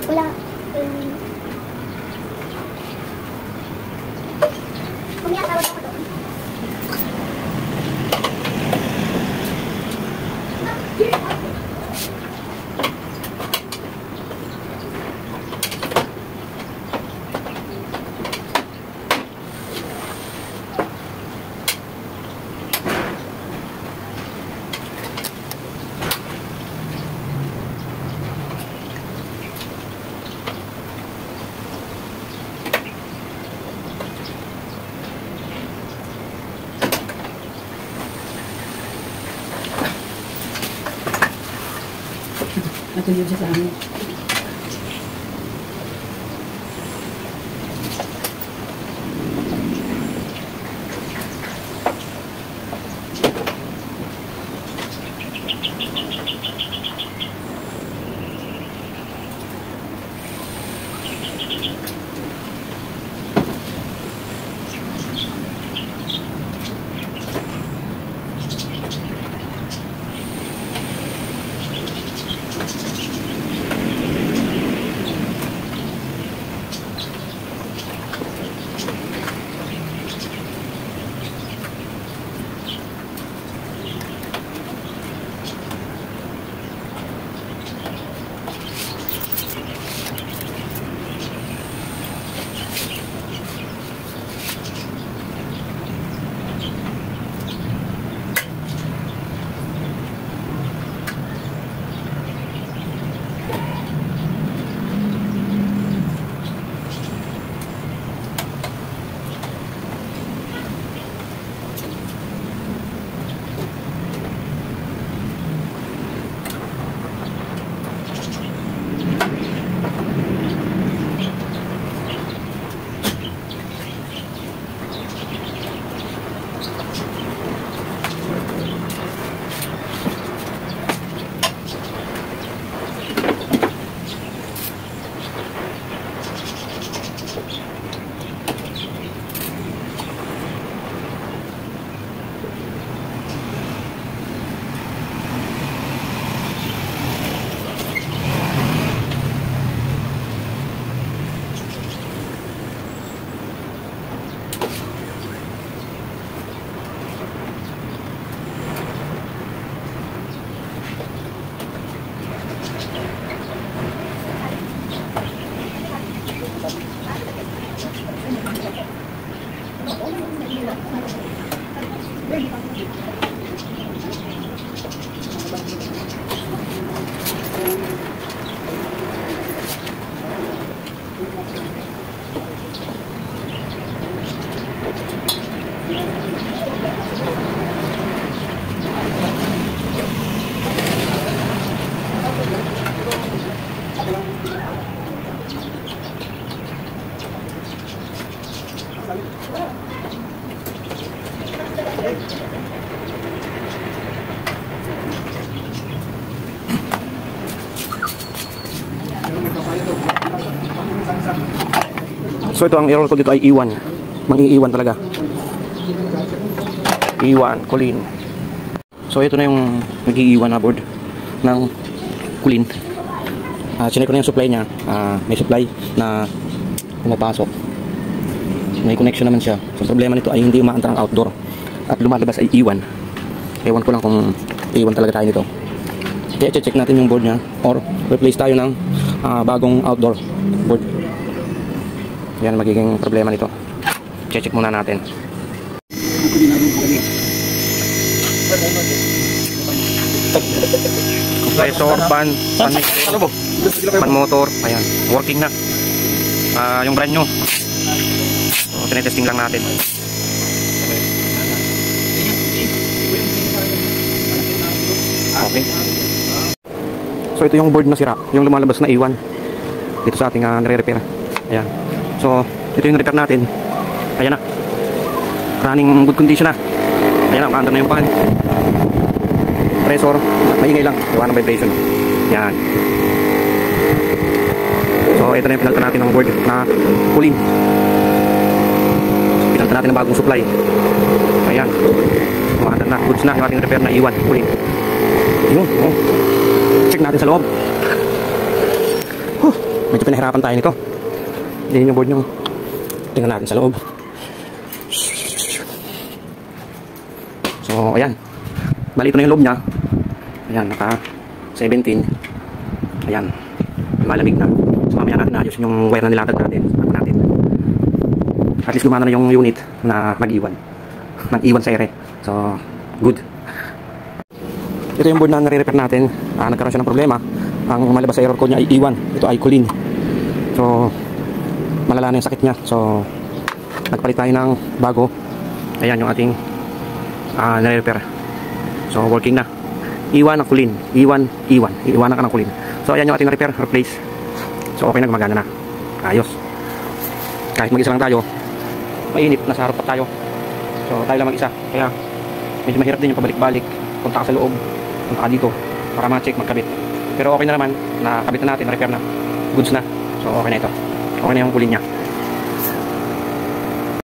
Wala. Kumaya tawag ako doon. Natulog siya sa amin. So ito ang error ko dito ay E1. Mang-iiwan talaga. E1, kulin. So ito na yung nag-iiwan na board ng kulin. Chinek ko na yung supply niya. May supply na pumapasok. May connection naman siya. So problema nito ay hindi umaantar ang outdoor. At lumalabas ay E1. Ewan ko lang kung E1 talaga tayo nito. Kaya check natin yung board niya. Or replace tayo ng bagong outdoor board. Yan magiging problema nito. Check muna natin. Compressor, fan motor, ayan, working na. Yung brand new. So, tinetesting lang natin. Okay. So ito yung board na sira, yung lumalabas na E1 dito sa ating nire-repair. Ayan. So, ito yung repair natin. Ayan na. Running good condition na. Ayan na, maandar na yung pan. Pressure, maingay lang. Gawa ng vibration. Ayan. So, ito na yung pinalta natin ng board na kulin. Pinalta natin ng bagong supply. Ayan. Maandar na. Goods na yung ating repair na E1. Kulin. Yun. Oh. Check check natin sa loob. Medyo pinahirapan tayo nito. Yan yung board nyo. Tingnan natin sa loob. So, ayan. Bali, ito na yung loob niya. Ayan, naka 17. Ayan. Malamig na. So, mamaya natin naayos yung wire na nilatag natin. At least lumana na yung unit na nag-iwan. Nag-iwan sa ere. So, good. Ito yung board na nare-repair natin. Nagkaroon siya ng problema. Ang malabas sa error code niya ay iwan. Ito ay kulin. So, malala na yung sakit niya. So, nagpalit tayo ng bago. Ayan yung ating nare-repair. So, working na. Iwan ang kulin. Iwanan ka ng kulin. So, ayan yung ating na-repair. Replace. So, okay na. Gumagana na. Ayos. Kahit mag-isa lang tayo, mainit. Nasa harap pa tayo. So, tayo lang mag-isa. Kaya, medyo mahirap din yung pabalik-balik. Punta ka sa loob. Punta ka dito. Para ma-check, magkabit. Pero okay na naman. Nakabit na natin. Na-repair na. Goods na. So, okay na ito. Okay na yung kulin niya.